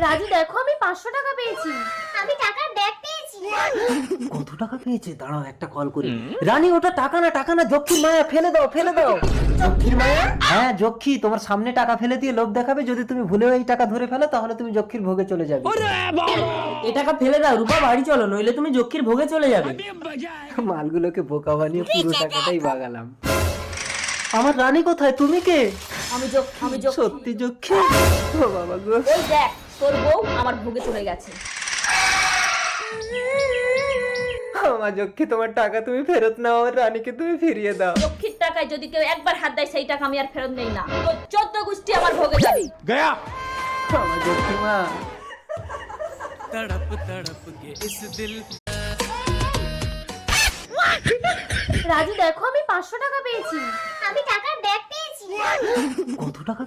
রাজু দেখো আমি 500 টাকা পেয়েছি। আমি টাকার ব্যাগ পেয়েছি। কত টাকা পেয়েছে? দাঁড়াও একটা কল করি। রানী ওটা টাকা না যক্ষীর মায়া, ফেলে দাও ফেলে দাও। যক্ষীর মায়া? হ্যাঁ যক্ষী তোমার সামনে টাকা ফেলে দিয়ে লোভ দেখাবে, যদি তুমি ভুলেও এই টাকা ধরে ফেলো তাহলে তুমি যক্ষীর ভোগে চলে যাবে। এ টাকা ফেলে দাও রূপা, বাড়ি চলো, নইলে তুমি যক্ষীর ভোগে চলে যাবে। মালগুলোকে বোকা বানিয়ে পুরো টাকাটাই বাগালাম। আমার রানী কোথায়? তুমি কে? আমি যক্ষী। সত্যি যক্ষী? ও বাবা গো। ওই দেখ তোর বউ আমার ভোগে চলে গেছে। আমার যক্ষী তোমার টাকা তুমি ফেরত নাও, আমার রানীকে তুমি ফিরিয়ে দাও। লক্ষ্মীর টাকায় যদি কেউ একবার হাত দেয় সেই টাকা আমি আর ফেরত নেই না। তো 14 গোষ্ঠী আমার ভোগে যাবে। আমার যক্ষী মা। तड़प तड़प के इस दिल রাজু দেখো আমি 500 টাকা পেয়েছি। আমি টাকার ব্যাগ পেয়েছি। কত টাকা